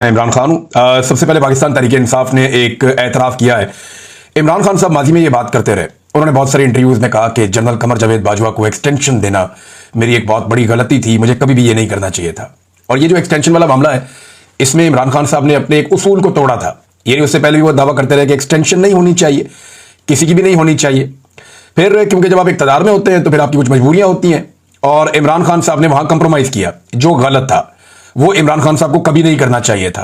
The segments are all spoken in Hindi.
मैं इमरान खान हूं। सबसे पहले पाकिस्तान तहरीक इंसाफ ने एक एतराफ़ किया है। इमरान खान साहब माजी में ये बात करते रहे, उन्होंने बहुत सारे इंटरव्यूज में कहा कि जनरल कमर जावेद बाजवा को एक्सटेंशन देना मेरी एक बहुत बड़ी गलती थी, मुझे कभी भी ये नहीं करना चाहिए था। और ये जो एक्सटेंशन वाला मामला है, इसमें इमरान खान साहब ने अपने एक उसूल को तोड़ा था। ये उससे पहले भी वो दावा करते रहे कि एक्सटेंशन नहीं होनी चाहिए, किसी की भी नहीं होनी चाहिए। फिर क्योंकि जब आप इक़्तिदार में होते हैं तो फिर आपकी कुछ मजबूरियां होती हैं, और इमरान खान साहब ने वहां कंप्रोमाइज किया, जो गलत था वो इमरान खान साहब को कभी नहीं करना चाहिए था।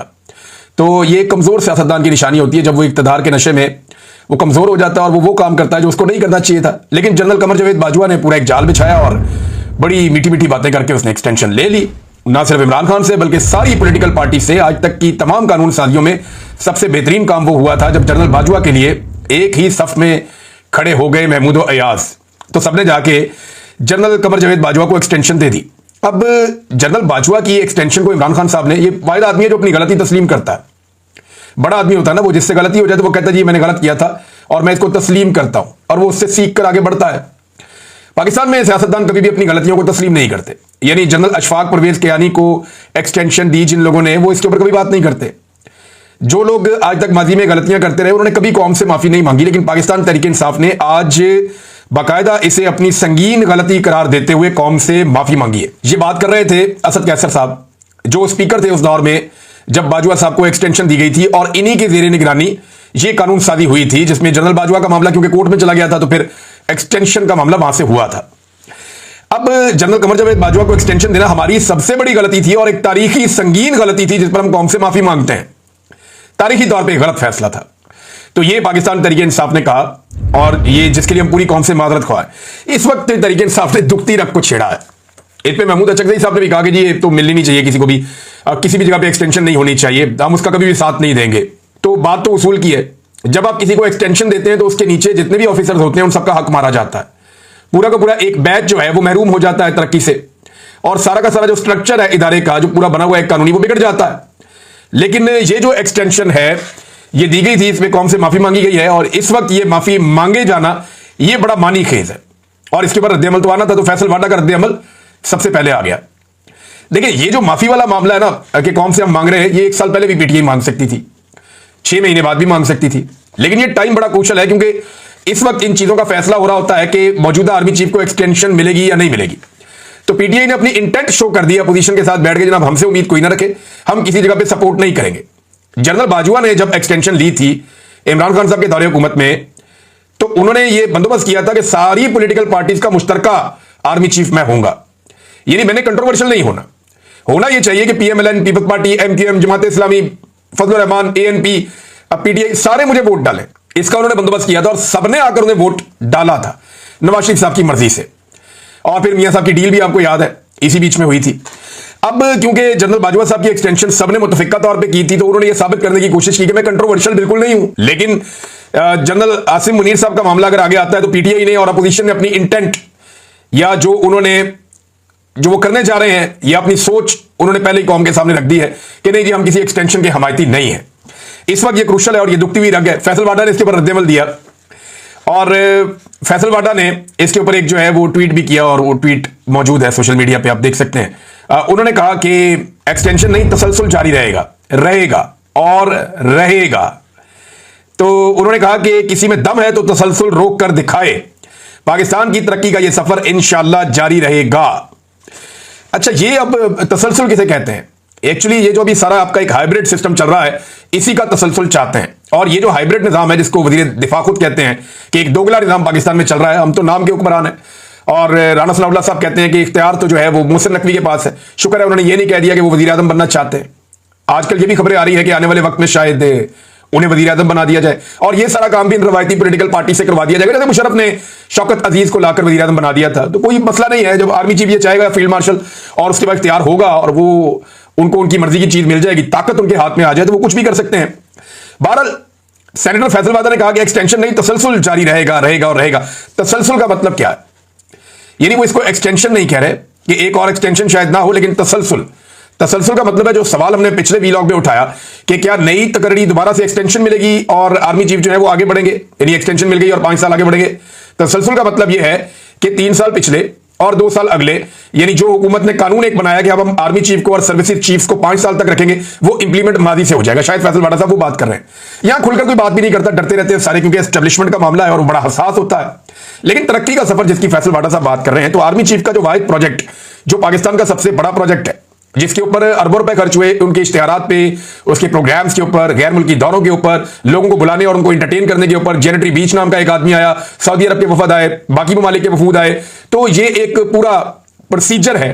तो ये कमजोर सियासतदान की निशानी होती है जब वो इक़्तिदार के नशे में वो कमजोर हो जाता है और वो काम करता है जो उसको नहीं करना चाहिए था। लेकिन जनरल कमर जावेद बाजवा ने पूरा एक जाल बिछाया और बड़ी मीठी मीठी बातें करके उसने एक्सटेंशन ले ली। ना सिर्फ इमरान खान से बल्कि सारी पॉलिटिकल पार्टी से। आज तक की तमाम कानून साजियों में सबसे बेहतरीन काम वो हुआ था जब जनरल बाजवा के लिए एक ही सफ में खड़े हो गए महमूद अयाज, तो सबने जाके जनरल कमर जावेद बाजवा को एक्सटेंशन दे दी। अब जनरल बाजवा की एक्सटेंशन को इमरान खान साहब ने, ये वाहिद आदमी है जो अपनी गलती तस्लीम करता है। बड़ा आदमी होता है ना, वो जिससे गलती हो जाए तो वो कहता है जी मैंने गलत किया था और मैं इसको तस्लीम करता हूं, और वो उससे सीख कर आगे बढ़ता है। पाकिस्तान में सियासतदान कभी भी अपनी गलतियों को तस्लीम नहीं करते। यानी जनरल अशफाक परवेज कियानी को एक्सटेंशन दी जिन लोगों ने, वो इसके ऊपर कभी बात नहीं करते। जो लोग आज तक माजी में गलतियां करते रहे उन्होंने कभी कौम से माफी नहीं मांगी, लेकिन पाकिस्तान तहरीक इंसाफ ने आज बाकायदा इसे अपनी संगीन गलती करार देते हुए कौम से माफी मांगी है। ये बात कर रहे थे असद कैसर साहब, जो स्पीकर थे उस दौर में जब बाजवा साहब को एक्सटेंशन दी गई थी, और इन्हीं के जेर निगरानी ये कानून साजी हुई थी जिसमें जनरल बाजवा का मामला क्योंकि कोर्ट में चला गया था तो फिर एक्सटेंशन का मामला वहां से हुआ था। अब जनरल कमर जावेद बाजवा को एक्सटेंशन देना हमारी सबसे बड़ी गलती थी और एक तारीखी संगीन गलती थी जिस पर हम कौम से माफी मांगते हैं। तारीखी तौर पर गलत फैसला था। तो ये पाकिस्तान तहरीक इंसाफ ने कहा, और ये जिसके लिए हम पूरी कौम से माजरत ख्वाह है। इस वक्त तहरीक इंसाफ ने दुखती रख को छेड़ा है। इस पे महमूद अचकज़ई साहब ने भी कहा कि जी ये तो मिलनी नहीं चाहिए किसी को भी, किसी भी जगह पे एक्सटेंशन नहीं होनी चाहिए, हम उसका कभी भी साथ नहीं देंगे। तो बात तो उसूल की है, जब आप किसी को एक्सटेंशन देते हैं तो उसके नीचे जितने भी ऑफिसर्स होते हैं उन सबका हक मारा जाता है। पूरा का पूरा एक बैच जो है वो महरूम हो जाता है तरक्की से, और सारा का सारा जो स्ट्रक्चर है इदारे का जो पूरा बना हुआ है कानूनी, वो बिगड़ जाता है। लेकिन ये जो एक्सटेंशन है ये दी गई थी, इसमें कौम से माफी मांगी गई है, और इस वक्त ये माफी मांगे जाना ये बड़ा मानी खेज है। और इसके ऊपर रद्द-ए-अमल तो आना था, तो फैसल वाडा का रद्द-ए-अमल सबसे पहले आ गया। देखिए ये जो माफी वाला मामला है ना कि कौम से हम मांग रहे हैं, ये 1 साल पहले भी पीटीआई मांग सकती थी, 6 महीने बाद भी मांग सकती थी। लेकिन ये टाइम बड़ा क्रूशल है क्योंकि इस वक्त इन चीजों का फैसला हो रहा होता है कि मौजूदा आर्मी चीफ को एक्सटेंशन मिलेगी या नहीं मिलेगी। तो पीटीआई ने अपनी इंटेंट शो कर दिया, अपोजिशन के साथ बैठ के जनाब हमसे उम्मीद कोई ना रखे, हम किसी जगह पे सपोर्ट नहीं करेंगे। जनरल बाजवा ने जब एक्सटेंशन ली थी इमरान खान साहब के दौरे हुकूमत में, तो उन्होंने ये बंदोबस्त किया था कि सारी पॉलिटिकल पार्टीज का मुश्तरका आर्मी चीफ मैं होऊंगा। यानी मैंने कंट्रोवर्शियल नहीं होना ये चाहिए कि PMLN, peoples party, MQM, Jamaat Islami, Fazlur Rahman, ANP, PTI सारे मुझे वोट डालें, इसका उन्होंने बंदोबस्त किया था। और सबने आकर उन्हें वोट डाला था नवाज शरीफ साहब की मर्जी से। और फिर मियां साहब की डील भी आपको याद है इसी बीच में हुई थी। अब क्योंकि जनरल बाजवा साहब की एक्सटेंशन सबने मुतफिका तौर पे की थी, तो उन्होंने यह साबित करने की कोशिश की कि मैं कंट्रोवर्शियल बिल्कुल नहीं हूं। लेकिन जनरल आसिम मुनीर साहब का मामला अगर आगे आता है तो पीटीआई ने और अपोजिशन ने अपनी इंटेंट या जो वो करने जा रहे हैं या अपनी सोच उन्होंने पहले ही कौम के सामने रख दी है कि नहीं जी हम किसी एक्सटेंशन के हमायती नहीं है। इस वक्त ये क्रूशल है और ये दुखती हुई रग है। फैसल वाडा ने इसके ऊपर रद्द-ए-अमल दिया, और फैसल वाडा ने इसके ऊपर एक जो है वो ट्वीट भी किया, और वो ट्वीट मौजूद है सोशल मीडिया पे, आप देख सकते हैं। उन्होंने कहा कि एक्सटेंशन नहीं, तसलसल जारी रहेगा और रहेगा। तो उन्होंने कहा कि किसी में दम है तो तसलसल रोक कर दिखाए, पाकिस्तान की तरक्की का यह सफर इंशाअल्लाह जारी रहेगा। अच्छा, ये अब तसलसल किसे कहते हैं? एक्चुअली ये जो अभी सारा आपका एक हाइब्रिड सिस्टम चल रहा है, इसी का तसलसल चाहते हैं। और ये जो हाइब्रिड निजाम है जिसको वजीर दिफा खुद कहते हैं कि एक दोगला निजाम पाकिस्तान में चल रहा है, हम तो नाम के हुक्मरान है। और राना सनाउल्लाह साहब कहते हैं कि इख्तियार तो जो है वो मोहसिन नकवी के पास है। शुक्र है उन्होंने ये नहीं कह दिया कि वो वजीर आजम बनना चाहते हैं। आजकल ये भी खबरें आ रही है कि आने वाले वक्त में शायद उन्हें वजीर आजम बना दिया जाए, और ये सारा काम भी इन रवायती पॉलिटिकल पार्टी से करवा दिया जाएगा। जैसे मुशर्रफ ने शौकत अजीज को लाकर वजीर आजम बना दिया था, तो कोई मसला नहीं है। जब आर्मी चीफ ये चाहेगा फील्ड मार्शल, और उसके बाद इख्तियार होगा और वो उनको उनकी मर्जी की चीज मिल जाएगी, ताकत उनके हाथ में आ जाए, तो वो कुछ भी कर सकते हैं। बहरहाल सेनेटर फैसल वादा ने कहा कि एक्सटेंशन नहीं, तसलसल जारी रहेगा। तसलसल का मतलब क्या है? यानी वो इसको एक्सटेंशन नहीं कह रहे कि एक और एक्सटेंशन शायद ना हो, लेकिन तसलसल का मतलब है जो सवाल हमने पिछले वीलॉग में उठाया कि क्या नई तकरीरी दोबारा से एक्सटेंशन मिलेगी और आर्मी चीफ जो है वो आगे बढ़ेंगे, यानी एक्सटेंशन मिल गई और 5 साल आगे बढ़ेंगे। तसलसल का मतलब यह है कि 3 साल पिछले और 2 साल अगले, यानी जो हुकूमत ने कानून एक बनाया कि अब हम आर्मी चीफ को और सर्विसेज चीफ्स को 5 साल तक रखेंगे, वो इंप्लीमेंट माजी से हो जाएगा। शायद फैसल वाडा साहब वो बात कर रहे हैं। यहां खुलकर कोई बात भी नहीं करता, डरते रहते हैं सारे, क्योंकि एस्टेब्लिशमेंट का मामला है और वो बड़ा हसास होता है। लेकिन तरक्की का सफर जिसकी फैसल वाडा साहब बात कर रहे हैं, तो आर्मी चीफ का जो वाहिद प्रोजेक्ट, जो पाकिस्तान का सबसे बड़ा प्रोजेक्ट है, जिसके ऊपर अरबों रुपए खर्च हुए, उनके इश्तिहारात पे, उसके प्रोग्राम्स के ऊपर, गैर मुल्की दौरों के ऊपर, लोगों को बुलाने और उनको एंटरटेन करने के ऊपर, जेनेटरी बीच नाम का एक आदमी आया, सऊदी अरब के वफद आए, बाकी ममालिक के वफूद आए। तो ये एक पूरा प्रोसीजर है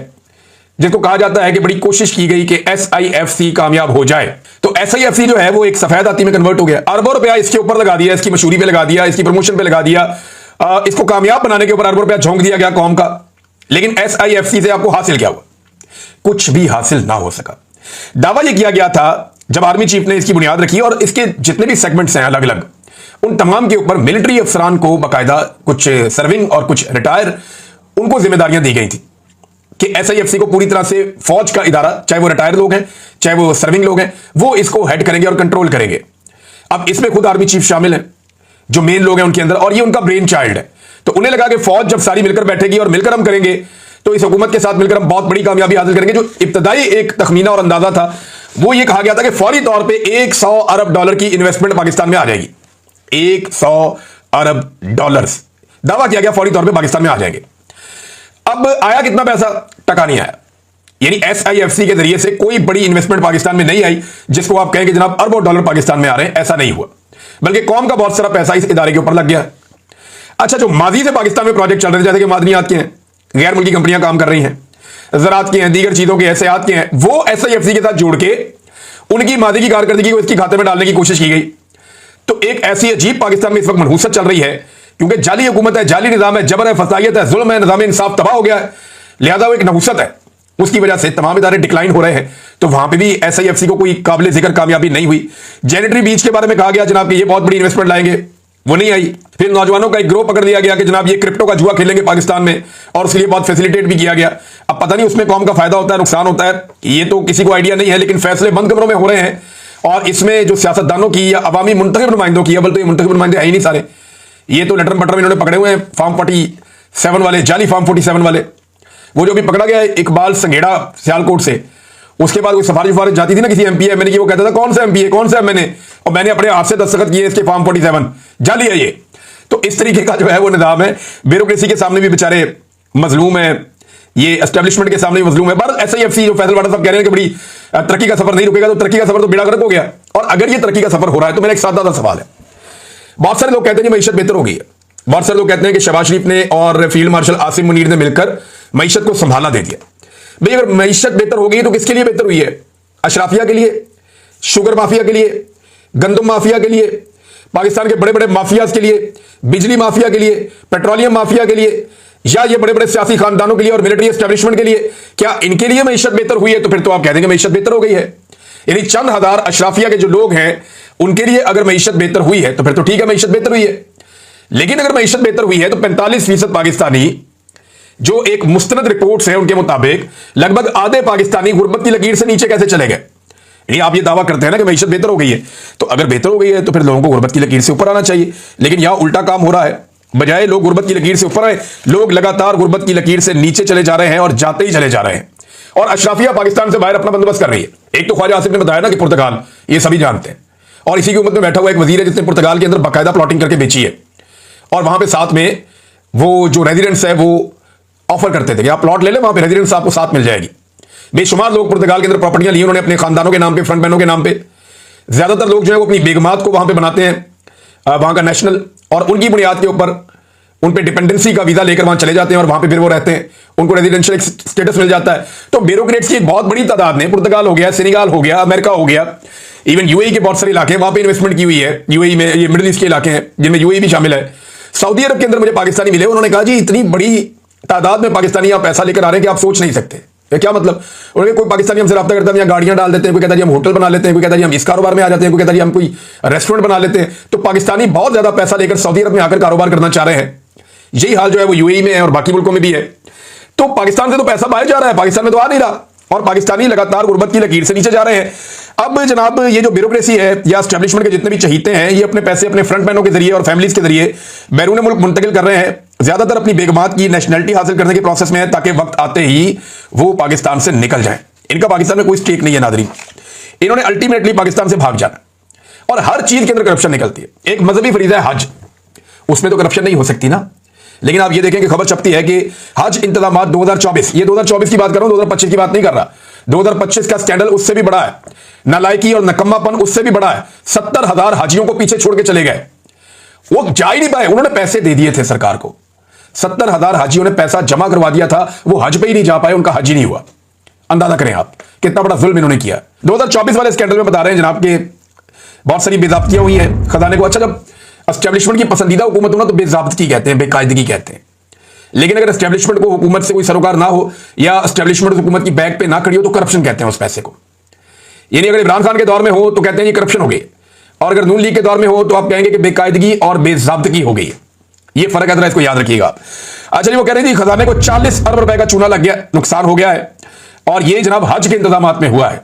जिसको कहा जाता है कि बड़ी कोशिश की गई कि SIFC कामयाब हो जाए। तो SIFC जो है वो एक सफेद हाथी में कन्वर्ट हो गया। अरबों रुपया इसके ऊपर लगा दिया, इसकी मशहूरी पे लगा दिया, इसकी प्रमोशन पे लगा दिया, इसको कामयाब बनाने के ऊपर अरबों रुपया झोंक दिया गया कौम का। लेकिन SIFC से आपको हासिल क्या हुआ? कुछ भी हासिल ना हो सका। दावा यह किया गया था जब आर्मी चीफ ने इसकी बुनियाद रखी, और इसके जितने भी सेगमेंट्स हैं अलग अलग, उन तमाम के ऊपर मिलिट्री अफसरान को बाकायदा, कुछ सर्विंग और कुछ रिटायर, उनको जिम्मेदारियां दी गई थी कि SIFC को पूरी तरह से फौज का इदारा, चाहे वो रिटायर लोग हैं चाहे वो सर्विंग लोग हैं, वो इसको हेड करेंगे और कंट्रोल करेंगे। अब इसमें खुद आर्मी चीफ शामिल हैं, जो मेन लोग हैं उनके अंदर, और ये उनका ब्रेन चाइल्ड है। तो उन्हें लगा कि फौज जब सारी मिलकर बैठेगी और मिलकर हम करेंगे, तो इस हुकूमत के साथ मिलकर हम बहुत बड़ी कामयाबी हासिल करेंगे। जो इब्तदाई एक तखमीना और अंदाजा था वो ये कहा गया था कि फौरी तौर पे $100 अरब की इन्वेस्टमेंट पाकिस्तान में आ जाएगी। $100 अरब दावा किया गया फौरी तौर पे पाकिस्तान में आ जाएंगे। अब आया कितना पैसा? टका नहीं आया। यानी SIFC के जरिए से कोई बड़ी इन्वेस्टमेंट पाकिस्तान में नहीं आई जिसको आप कहें कि जनाब अरबों डॉलर पाकिस्तान में आ रहे हैं। ऐसा नहीं हुआ, बल्कि कौम का बहुत सारा पैसा इस इदारे के ऊपर लग गया। अच्छा, जो माजी से पाकिस्तान में प्रोजेक्ट चल रहे थे, जैसे कि मादनियात के हैं, गैर मुल्की कंपनियां काम कर रही हैं, ज़राअत के हैं, दीगर चीजों के, एहतियात के हैं, वो SIFC के साथ जोड़ के उनकी मादी की कारकर्दगी को इसकी खाते में डालने की कोशिश की गई। तो एक ऐसी अजीब पाकिस्तान में इस वक्त मनहूसत चल रही है, क्योंकि जाली हुकूमत है, जाली निजाम है, जबर है, फसाइयत है, जुल्म है, निजाम इंसाफ तबाह हो गया है, लिहाजा वो एक नहूसत है, उसकी वजह से तमाम इदारे डिक्लाइन हो रहे हैं। तो वहां पे भी SIFC को कोई काबिल जिक्र कामयाबी नहीं हुई। जेनेटरी बीच के बारे में कहा गया जनाब कि ये बहुत बड़ी इन्वेस्टमेंट लाएंगे, वो नहीं आई। फिर नौजवानों का एक ग्रोह पकड़ लिया गया कि जनाब ये क्रिप्टो का जुआ खेलेंगे पाकिस्तान में, और उसके लिए बहुत फैसिलिटेट भी किया गया। अब पता नहीं उसमें कौम का फायदा होता है नुकसान होता है, ये तो किसी को आइडिया नहीं है, लेकिन फैसले बंद कमरों में हो रहे हैं। और इसमें जो सियासतदानों की या अवामी मुंतखब नुमाइंदों की, बल्कि नुमाइंदे है ही नहीं सारे, ये तो लेटर पटर में इन्होंने पकड़े हुए हैं, फॉर्म 47 वाले, जाली फॉर्म 47 वाले। वो जो भी पकड़ा गया इकबाल संघेड़ा सियालकोट से, उसके बाद कोई सिफारिश जाती थी ना किसी MP MNA की, वो कहता था कौन सा MP कौन सा MNA, और मैंने अपने हाथ से दस्तखत किए इसके फॉर्म 47, जाली है ये। तो इस तरीके का जो है वो निजाम है। ब्यूरोक्रेसी के सामने भी बेचारे मजलूम है, ये एस्टेब्लिशमेंट के सामने भी मजलूम है। पर SIFC जो फैसल वाडा साहब कह रहे हैं कि बड़ी तरक्की का सफर नहीं रुकेगा, तो तरक्की का सफर तो बेड़ा गर्क हो गया। और अगर ये तरक्की का सफर हो रहा है तो मेरा एक सादा सा सवाल है। बहुत सारे लोग कहते हैं कि मईशत बेहतर हो गई है, बहुत सारे लोग कहते हैं कि शहबाज शरीफ ने और फील्ड मार्शल आसिम मुनीर ने मिलकर मईशत को संभाला दे दिया। भाई अगर मईशत बेहतर हो गई तो किसके लिए बेहतर हुई है? अशराफिया के लिए, शुगर माफिया के लिए, गंदम माफिया के लिए, पाकिस्तान के बड़े बड़े माफियाज के लिए, बिजली माफिया के लिए, पेट्रोलियम माफिया के लिए, या ये बड़े बड़े सियासी खानदानों के लिए और मिलिट्री एस्टेब्लिशमेंट के लिए? क्या इनके लिए मईशत बेहतर हुई है? तो फिर तो आप कह देंगे मईशत बेहतर हो गई है। यानी चंद हजार अशराफिया के जो लोग हैं उनके लिए अगर मईशत बेहतर हुई है तो फिर तो ठीक है, मईशत बेहतर हुई है। लेकिन अगर मईशत बेहतर हुई है तो 45% पाकिस्तानी, जो एक मुस्तनद रिपोर्ट्स है उनके मुताबिक, लगभग आधे पाकिस्तानी गुर्बत की लकीर से नीचे कैसे चले गए? ये आप ये दावा करते हैं ना कि मईशत बेहतर हो गई है, तो अगर बेहतर हो गई है तो फिर लोगों को गुर्बत की लकीर से ऊपर आना चाहिए। लेकिन यहां उल्टा काम हो रहा है, बजाय लोग गुर्बत की लकीर से ऊपर आए, लोग लगातार गुर्बत की लकीर से नीचे चले जा रहे हैं और जाते ही चले जा रहे हैं। और अशराफिया पाकिस्तान से बाहर अपना बंदोबस्त कर रही है। एक तो ख्वाजा आसिफ ने बताया ना कि पुर्तगाल, ये सभी जानते हैं, और इसी की उम्मत में बैठा हुआ एक वजीर है जिसने पुर्तगाल के अंदर बाकायदा प्लॉटिंग करके बेची है। और वहां पे साथ में वो जो रेजिडेंट्स है वो ऑफर करते थे कि आप प्लॉट ले लें, वहां पे रेजिडेंट्स आपको साथ मिल जाएगी। बेशुमार लोग पुर्तगाल के अंदर प्रॉपर्टियां ली उन्होंने अपने खानदानों के नाम पे, फ्रंट मैनों के नाम पे। ज्यादातर लोग जो है वो अपनी बेगमात को वहां पे बनाते हैं, वहां का नेशनल, और उनकी बुनियाद के ऊपर उन पे डिपेंडेंसी का वीजा लेकर वहां चले जाते हैं और वहां पे फिर वो रहते हैं, उनको रेजिडेंशियल स्टेटस मिल जाता है। तो ब्यूरोक्रेट्स की एक बहुत बड़ी तादाद ने, पुर्तगाल हो गया, सेनेगाल हो गया, अमेरिका हो गया, इवन UAE के बहुत सारे इलाके वहां पे इन्वेस्टमेंट की हुई है। UAE में ये मिडिल ईस्ट के इलाके हैं जिनमें UAE भी शामिल है। सऊदी अरब के अंदर मुझे पाकिस्तानी मिले, उन्होंने कहा जी इतनी बड़ी तादाद में पाकिस्तानी यहाँ पैसा लेकर आ रहे हैं कि आप सोच नहीं सकते। क्या मतलब? उन्होंने कोई पाकिस्तानी हमसे रब्ता करता है, यहाँ गाड़ियां डाल देते हैं, कोई कहता है हम होटल बना लेते हैं, कोई कहता है हम इस कारोबार में आ जाते हैं, कोई कहता है हम कोई रेस्टोरेंट बना लेते हैं। तो पाकिस्तानी बहुत ज्यादा पैसा लेकर सऊदी अरब में आकर कारोबार करना चाह रहे हैं। यही हाल जो है वो UAE में है और बाकी मुल्कों में भी है। तो पाकिस्तान से तो पैसा बाहर जा रहा है, पाकिस्तान में तो आ नहीं रहा, और पाकिस्तानी लगातार गुर्बत की लकीर से नीचे जा रहे हैं। अब जनाब ये जो ब्यूरोक्रेसी है या एस्टेब्लिशमेंट के जितने भी चहीते हैं, ये अपने पैसे अपने फ्रंटमैनों के जरिए और फैमिलीज के जरिए बैरून मुल्क मुंतकिल कर रहे हैं, ज्यादातर अपनी बेगमात की नेशनलिटी हासिल करने के प्रोसेस में है, ताकि वक्त आते ही वो पाकिस्तान से निकल जाएं। इनका पाकिस्तान में कोई स्टेक नहीं है नादरीन, इन्होंने अल्टीमेटली पाकिस्तान से भाग जाना और हर चीज के अंदर करप्शन निकलती है। एक मजहबी फरीजा है हज, उसमें तो करप्शन नहीं हो सकती ना, लेकिन आप ये देखें कि खबर छपती है कि हज इंतजामात 2024, ये 2024 की बात कर रहा हूं, 2025 की बात नहीं कर रहा। 2025 का स्कैंडल उससे भी बड़ा है, नालायकी और नकम्मापन उससे भी बड़ा है। 70,000 हाजियों को पीछे छोड़ के चले गए, वो जा ही नहीं पाए, उन्होंने पैसे दे दिए थे सरकार को। 70,000 हाजियों ने पैसा जमा करवा दिया था, वो हज पे ही नहीं जा पाए, उनका हज ही नहीं हुआ। अंदाजा करें आप कितना बड़ा जुल्म इन्होंने किया। 2024 वाले स्कैंडल में बता रहे हैं जनाब के बहुत सारी बेजाब्तियां हुई हैं खजाने को। अच्छा, जब एस्टेब्लिशमेंट की पसंदीदा हुकूमत हो ना तो बेजाब्ती कहते हैं, बेकायदगी कहते हैं, लेकिन अगर एस्टेब्लिशमेंट को हुकूमत से कोई सरोकार ना हो या एस्टेब्लिशमेंट हुकूमत की बैक पे ना खड़ी हो तो करप्शन कहते हैं उस पैसे को। यानी अगर इमरान खान के दौर में हो तो कहते हैं ये करप्शन हो गई, और अगर नून लीग के दौर में हो तो आप कहेंगे कि बेकायदगी और बेजाब्तगी हो गई है। ये फर्क है, इसको याद रखिएगा। अच्छा जी, वो कह रही थी खजाने को 40 अरब रुपए का चूना लग गया, नुकसान हो गया है, और ये जनाब हज के इंतजामात में हुआ है।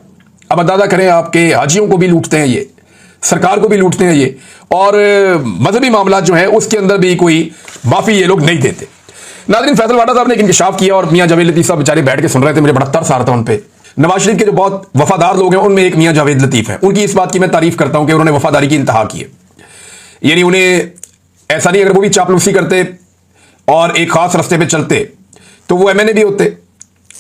अब अंदाजा करें आपके हाजियों को भी लूटते हैं ये, सरकार को भी लूटते हैं ये, और मजहबी मामला जो है उसके अंदर भी कोई माफी ये लोग नहीं देते। नाज़रीन, फैसल वाडा साहब ने एक इंकशाफ किया और मियां जावेद लतीफ साहब बेचारे बैठ के सुन रहे थे, मुझे बड़ा तरस आ रहा था उन पे। नवाज शरीफ के जो बहुत वफादार लोग हैं उनमें एक मियां जावेद लतीफ हैं, उनकी इस बात की मैं तारीफ करता हूं कि उन्होंने वफादारी की इंतहा की है। यानी उन्हें ऐसा नहीं, अगर वो भी चापलूसी करते और एक खास रास्ते पे चलते तो वो एमएनए भी होते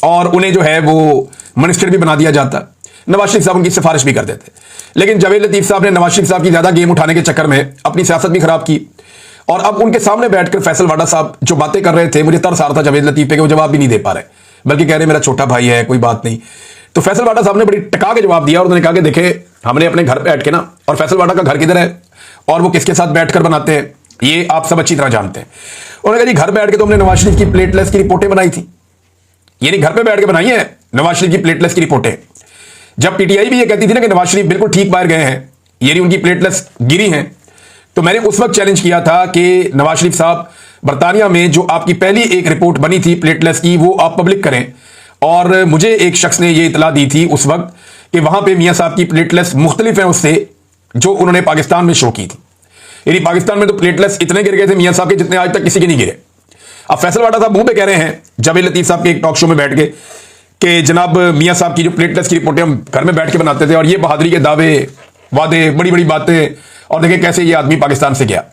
और उन्हें जो है वो मिनिस्टर भी बना दिया जाता। नवाज शरीफ साहब उनकी सिफारिश भी कर देते, लेकिन जावेद लतीफ साहब ने नवाज शरीफ साहब की ज्यादा गेम उठाने के चक्कर में अपनी सियासत भी खराब की, और अब उनके सामने बैठकर फैसल वाडा साहब जो बातें कर रहे थे, मुझे तरस आ रहा था जावेद लतीफ पे कि वो जवाब भी नहीं दे पा रहे, बल्कि कह रहे मेरा छोटा भाई है, कोई बात नहीं। तो फैसल वाडा साहब ने बड़ी टका के जवाब दिया और उन्होंने कहा कि देखे, हमने अपने घर पे बैठ के ना, और फैसल वाडा का घर किधर है और वो किसके साथ बैठकर बनाते हैं ये आप सब अच्छी तरह जानते हैं। उन्होंने कहा जी घर बैठ के तो हमने नवाज शरीफ की प्लेटलेस की रिपोर्टें बनाई थी, यानी घर पे बैठ के बनाई है नवाज शरीफ की प्लेटलेस की रिपोर्टें। जब पीटीआई भी ये कहती थी ना कि नवाज शरीफ बिल्कुल ठीक बाहर गए हैं, यानी उनकी प्लेटलेस गिरी हैं, तो मैंने उस वक्त चैलेंज किया था कि नवाज शरीफ साहब बरतानिया में जो आपकी पहली एक रिपोर्ट बनी थी प्लेटलेस की वो आप पब्लिक करें। और मुझे एक शख्स ने ये इतला दी थी उस वक्त कि वहां पे मियां साहब की प्लेटलेस मुख्तलिफ है उससे जो उन्होंने पाकिस्तान में शो की थी। यानी पाकिस्तान में तो प्लेटलेस इतने गिर गए थे मियां साहब के जितने आज तक किसी के नहीं गिरे। अब फैसल वाडा साहब मुंह पे कह रहे हैं जावेद लतीफ साहब के एक टॉक शो में बैठ के कि जनाब मियां साहब की जो प्लेटलेस की रिपोर्टें हम घर में बैठ के बनाते थे, और ये बहादुरी के दावे वादे बड़ी बड़ी बातें, और देखें कैसे ये आदमी पाकिस्तान से गया।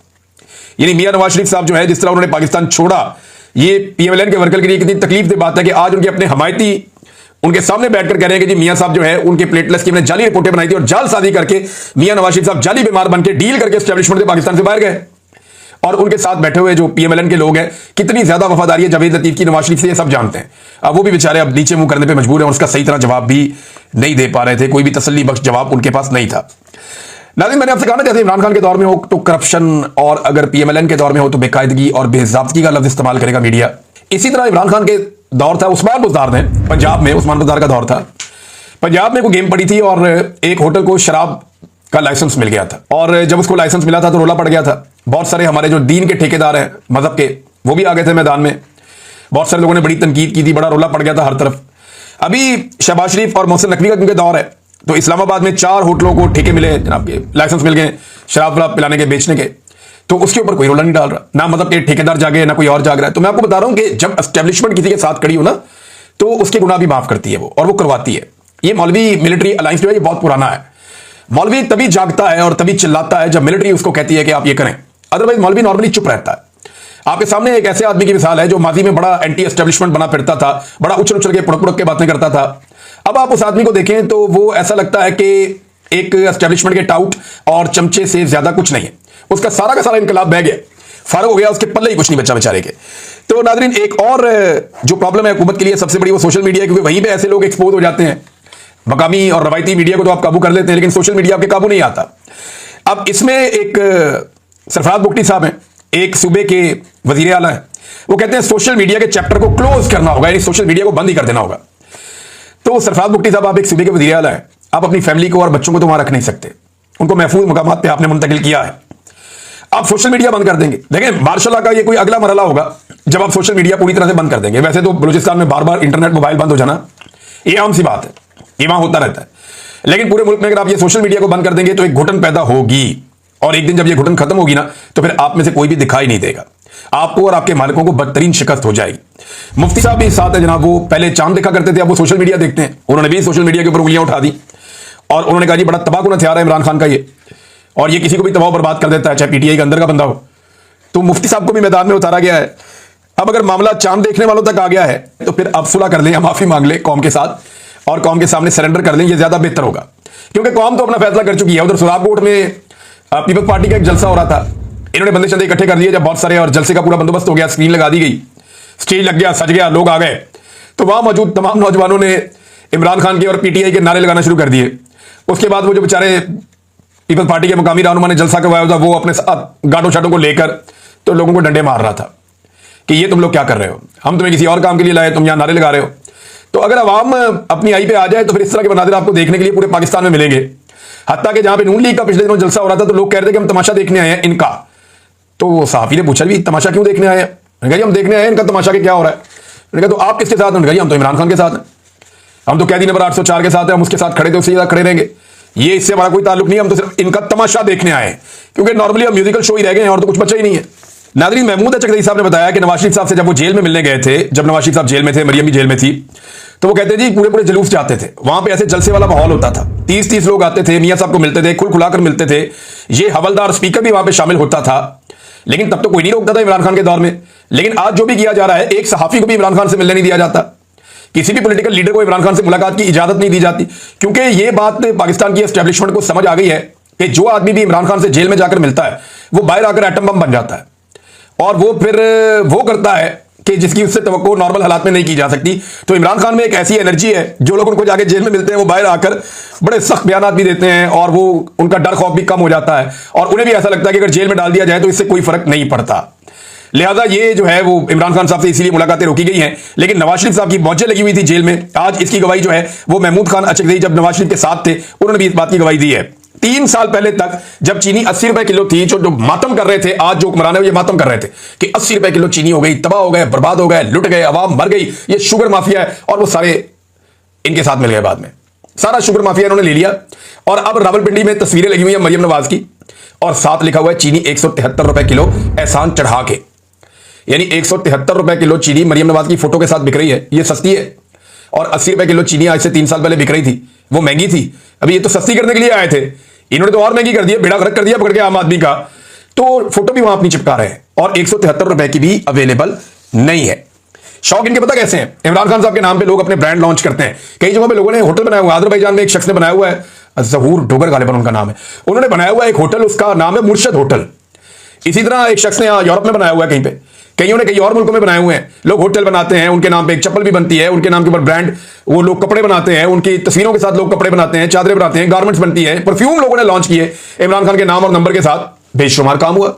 यानी मियां नवाज शरीफ साहब जो है जिस तरह उन्होंने पाकिस्तान छोड़ा, ये पीएमएलएन के वर्कर के लिए कितनी तकलीफ दे बात है कि आज उनके अपने हमायती उनके सामने बैठकर कह रहे हैं कि जी मियां साहब जो है उनके प्लेटलेस की जाली रिपोर्टें बनाई थी, और जालसाजी करके मियां नवाज शरीफ साहब जाली बीमार बनकर डील करके एस्टेब्लिशमेंट से पाकिस्तान से बाहर गए। और उनके साथ बैठे हुए जो पीएमएलएन के लोग हैं, कितनी ज्यादा वफादारी है जावेद लतीफ की नवाज शरीफ से, ये सब जानते हैं। अब वो भी बेचारे अब नीचे मुंह करने पे मजबूर हैं और उसका सही तरह जवाब भी नहीं दे पा रहे थे, कोई भी तसल्ली बख्श जवाब उनके पास नहीं था। नाज़रीन, मैंने आपसे कहा ना जैसे इमरान खान के दौर में हो तो करप्शन, और अगर पीएमएलएन के दौर में हो तो बेकायदगी और बेज़ाब्तगी का लफ्ज इस्तेमाल करेगा मीडिया। इसी तरह इमरान खान के दौर था उस्मान बुज़दार ने, पंजाब में उस्मान बुज़दार का दौर था। पंजाब में कोई गेम पड़ी थी और एक होटल को शराब का लाइसेंस मिल गया था, और जब उसको लाइसेंस मिला था तो रोला पड़ गया था। बहुत सारे हमारे जो दीन के ठेकेदार हैं मजहब के, वो भी आ गए थे मैदान में। बहुत सारे लोगों ने बड़ी तनकीद की थी, बड़ा रोला पड़ गया था हर तरफ। अभी शहबाज शरीफ और मोहसिन नकवी का क्योंकि दौर है, तो इस्लामाबाद में 4 होटलों को ठेके मिले, जनाब के लाइसेंस मिल गए शराब पिलाने के, बेचने के, तो उसके ऊपर कोई रोला नहीं डाल रहा, ना मतलब के ठेकेदार जागे ना कोई और जाग रहा है। तो मैं आपको बता रहा हूं कि जब एस्टेब्लिशमेंट किसी के साथ खड़ी हो ना तो उसके गुनाह भी माफ करती है वो, और वो करवाती है। ये मौलवी मिलिट्री अलायंस जो है ये बहुत पुराना है। मौलवी तभी जागता है और तभी चिल्लाता है जब मिलिट्री उसको कहती है कि आप ये करें, अदरवाइज मौलवी नॉर्मली चुप रहता है। आपके सामने एक ऐसे आदमी की मिसाल है जो माजी में बड़ा एंटी एस्टेब्लिशमेंट बना फिरता था, बड़ा उछल उछल के पुड़क पुड़क के बातें करता था। अब आप उस आदमी को देखें तो वो ऐसा लगता है कि एक एस्टेब्लिशमेंट के टाउट और चमचे से ज्यादा कुछ नहीं है। उसका सारा का सारा इनकलाब बह गया, फारग हो गया, उसके पल्ले ही कुछ नहीं बचा बेचारे के। तो नाज़रीन, एक और जो प्रॉब्लम है हुकूमत के लिए सबसे बड़ी, वो सोशल मीडिया है, क्योंकि वहीं पे ऐसे लोग एक्सपोज हो जाते हैं। मकामी और रवायती मीडिया को तो आप काबू कर लेते हैं, लेकिन सोशल मीडिया आपके काबू नहीं आता। अब इसमें एक सरफराज बुगटी साहब हैं, एक सूबे के वजीर आला है, वो कहते हैं सोशल मीडिया के चैप्टर को क्लोज करना होगा, यानी सोशल मीडिया को बंद ही कर देना होगा। तो सरफराज बुगटी साहब, आप एक सूबे के वजीर आला है, आप अपनी फैमिली को और बच्चों को तो वहां रख नहीं सकते, उनको महफूज मकामात पे आपने मुंतकिल किया है, आप सोशल मीडिया बंद कर देंगे। देखें, मार्शल का ये कोई अगला मरहला होगा जब आप सोशल मीडिया पूरी तरह से बंद कर देंगे। वैसे तो बलूचिस्तान में बार बार इंटरनेट मोबाइल बंद हो जाना ये आम सी बात है, ये वहां होता रहता है, लेकिन पूरे मुल्क में अगर आप ये सोशल मीडिया को बंद कर देंगे तो एक घुटन पैदा होगी, और एक दिन जब ये घुटन खत्म होगी ना, तो फिर आप में से कोई भी दिखाई नहीं देगा। आपको और आपके मालिकों को बदतरीन शिकस्त हो जाएगी। मुफ्ती साहब भी साथ है जनाब, वो पहले चांद देखा करते थे, अब वो सोशल मीडिया देखते हैं। उन्होंने भी सोशल मीडिया के ऊपर उंगलियां उठा दी और उन्होंने कहा जी बड़ा तबाहकुन हथियार है इमरान खान का ये, और ये किसी को भी तबाह बर्बाद कर देता है, चाहे पीटीआई के अंदर का बंदा हो। तो मुफ्ती साहब को भी मैदान में उतारा गया है। अब अगर मामला चांद देखने वालों तक आ गया है तो फिर अब सुलह कर लें या माफी मांग लें कौम के साथ, और कौम के सामने सरेंडर कर लें, ये ज्यादा बेहतर होगा। क्योंकि कौम तो अपना फैसला कर चुकी है। उधर सुराबकोट में पीपल्स पार्टी का एक जलसा हो रहा था, इन्होंने बंदे चंदे इकट्ठे कर दिए जब बहुत सारे, और जलसे का पूरा बंदोबस्त हो गया, स्क्रीन लगा दी गई, स्टेज लग गया, सज गया, लोग आ गए, तो वहां मौजूद तमाम नौजवानों ने इमरान खान के और पीटीआई के नारे लगाना शुरू कर दिए। उसके बाद वो जो बेचारे पीपल्स पार्टी के मुकामी रहनुमा ने जलसा करवाया था, वो अपने साथ गाटों शाटों को लेकर तो लोगों को डंडे मार रहा था कि ये तुम लोग क्या कर रहे हो, हम तुम्हें किसी और काम के लिए लाए, तुम यहां नारे लगा रहे हो। तो अगर अवाम अपनी आई पे आ जाए तो फिर इस तरह के मनाजिर आपको देखने के लिए पूरे पाकिस्तान में मिलेंगे। हत्ता कि जहां पे नून लीग का पिछले दिनों जलसा हो रहा था तो लोग कह रहे थे कि हम तमाशा देखने आए हैं इनका। तो सहाफी ने पूछा भी तमाशा क्यों देखने आए हैं? मैंने कहा हम देखने आए हैं इनका तमाशा के क्या हो रहा है। मैंने कहा तो आप किसके साथ हैं? हम तो इमरान खान के साथ हैं, हम तो कैदी नंबर 804 के साथ हैं, हम उसके साथ खड़े थे, उससे ज्यादा खड़े रहेंगे, ये इससे हमारा कोई ताल्लुक नहीं है, हम तो सिर्फ इनका तमाशा देखने आए हैं। क्योंकि नॉर्मली हम म्यूजिकल शो ही रह गए हैं और तो कुछ बचा ही नहीं है। नादरीन, महमूद चकदई साहब ने बताया कि नवाज शरीफ साहब से जब वो जेल में मिलने गए थे, जब नवाज शरीफ साहब जेल में थे, मरियम भी जेल में थी, तो वो कहते जी पूरे पूरे जुलूस जाते थे, वहां पे ऐसे जलसे वाला माहौल होता था, 30-30 लोग आते थे, मियां साहब को मिलते थे, खुल खुलाकर मिलते थे, ये हवलदार स्पीकर भी वहां पे शामिल होता था। लेकिन तब तो कोई नहीं रोकता था इमरान खान के दौर में। लेकिन आज जो भी किया जा रहा है, एक सहाफी को भी इमरान खान से मिलने नहीं दिया जाता, किसी भी पॉलिटिकल लीडर को इमरान खान से मुलाकात की इजाजत नहीं दी जाती, क्योंकि ये बात पाकिस्तान की एस्टेब्लिशमेंट को समझ आ गई है कि जो आदमी भी इमरान खान से जेल में जाकर मिलता है वो बाहर आकर एटम बम बन जाता है, और वो फिर वो करता है कि जिसकी उससे तवक्को नॉर्मल हालात में नहीं की जा सकती। तो इमरान खान में एक ऐसी एनर्जी है, जो लोग उनको जाके जेल में मिलते हैं वो बाहर आकर बड़े सख्त बयान भी देते हैं, और वो उनका डर खौफ भी कम हो जाता है, और उन्हें भी ऐसा लगता है कि अगर जेल में डाल दिया जाए तो इससे कोई फर्क नहीं पड़ता। लिहाजा ये जो है वो इमरान खान साहब से इसीलिए मुलाकातें रोकी गई हैं। लेकिन नवाज शरीफ साहब की मौजें लगी हुई थी जेल में। आज इसकी गवाही जो है वो महमूद खान अचकज़ई जब नवाज शरीफ के साथ थे, उन्होंने भी इस बात की गवाही दी है। 3 साल पहले तक जब चीनी 80 रुपए किलो थी, जो मातम कर रहे थे, आज जो हुक्मरान है ये मातम कर रहे थे कि 80 रुपए किलो चीनी हो गई, तबाह हो गए, बर्बाद हो गए, लुट गए, अवाम मर गई, ये शुगर माफिया है, और वो सारे इनके साथ मिल गए। बाद में सारा शुगर माफिया इन्होंने ले लिया, और अब रावलपिंडी में तस्वीरें लगी हुई है मरियम नवाज की, और साथ लिखा हुआ है चीनी 173 रुपए किलो एहसान चढ़ा के। यानी 173 रुपए किलो चीनी मरियम नवाज की फोटो के साथ बिक रही है, ये सस्ती है। और 80 रुपए किलो चीनी आज से 3 साल पहले बिक रही थी, वो महंगी थी। अभी ये तो सस्ती करने के लिए आए थे, इन्होंने तो और महंगी कर दिया, बेड़ा गर्क कर दिया पकड़ के आम आदमी का। तो फोटो भी वहां अपनी चिपका रहे हैं, और 173 रुपए की भी अवेलेबल नहीं है। शौक इनके पता कैसे हैं? इमरान खान साहब के नाम पे लोग अपने ब्रांड लॉन्च करते हैं। कई जगहों पे लोगों ने होटल बनाया हुआ है, आज़रबाईजान में एक शख्स ने बनाया हुआ है, ज़हूर डोगर गालिबन उनका नाम है, उन्होंने बनाया हुआ एक होटल, उसका नाम है मुर्शद होटल। इसी तरह एक शख्स ने यूरोप में बनाया हुआ है, कहीं पे, कईयों ने कई और मुल्कों में बनाए हुए हैं। लोग होटल बनाते हैं, उनके नाम पे एक चप्पल भी बनती है, उनके नाम के ऊपर ब्रांड, वो लोग कपड़े बनाते हैं, उनकी तस्वीरों के साथ लोग कपड़े बनाते हैं, चादरें बनाते हैं, गारमेंट्स बनती है, परफ्यूम लोगों ने लॉन्च किए इमरान खान के नाम और नंबर के साथ, बेशुमार काम हुआ,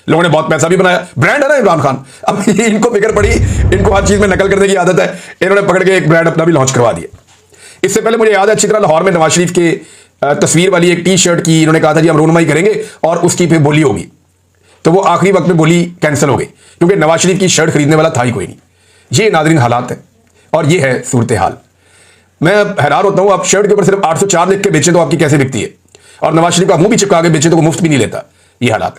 लोगों ने बहुत पैसा भी बनाया। ब्रांड है ना इमरान खान। अब इनको फिक्र पड़ी, इनको हर चीज में नकल करने की आदत है, इन्होंने पकड़ के एक ब्रांड अपना भी लॉन्च करवा दिया। इससे पहले मुझे याद है अच्छी तरह, लाहौर में नवाज शरीफ के तस्वीर वाली एक टी शर्ट की इन्होंने कहा था जी हम रोनुमाई करेंगे और उसकी फिर बोली होगी, तो वो आखिरी वक्त में बोली कैंसिल हो गई, क्योंकि नवाज शरीफ की शर्ट खरीदने वाला था ही कोई नहीं। ये नादरीन हालात है, और ये है सूरत हाल। मैं हैरान होता हूं, आप शर्ट के ऊपर सिर्फ 804 लिख के बेचें तो आपकी कैसे बिकती है, और नवाज शरीफ का मुंह भी चिपका के बेचें तो वो मुफ्त भी नहीं लेता। ये हालात।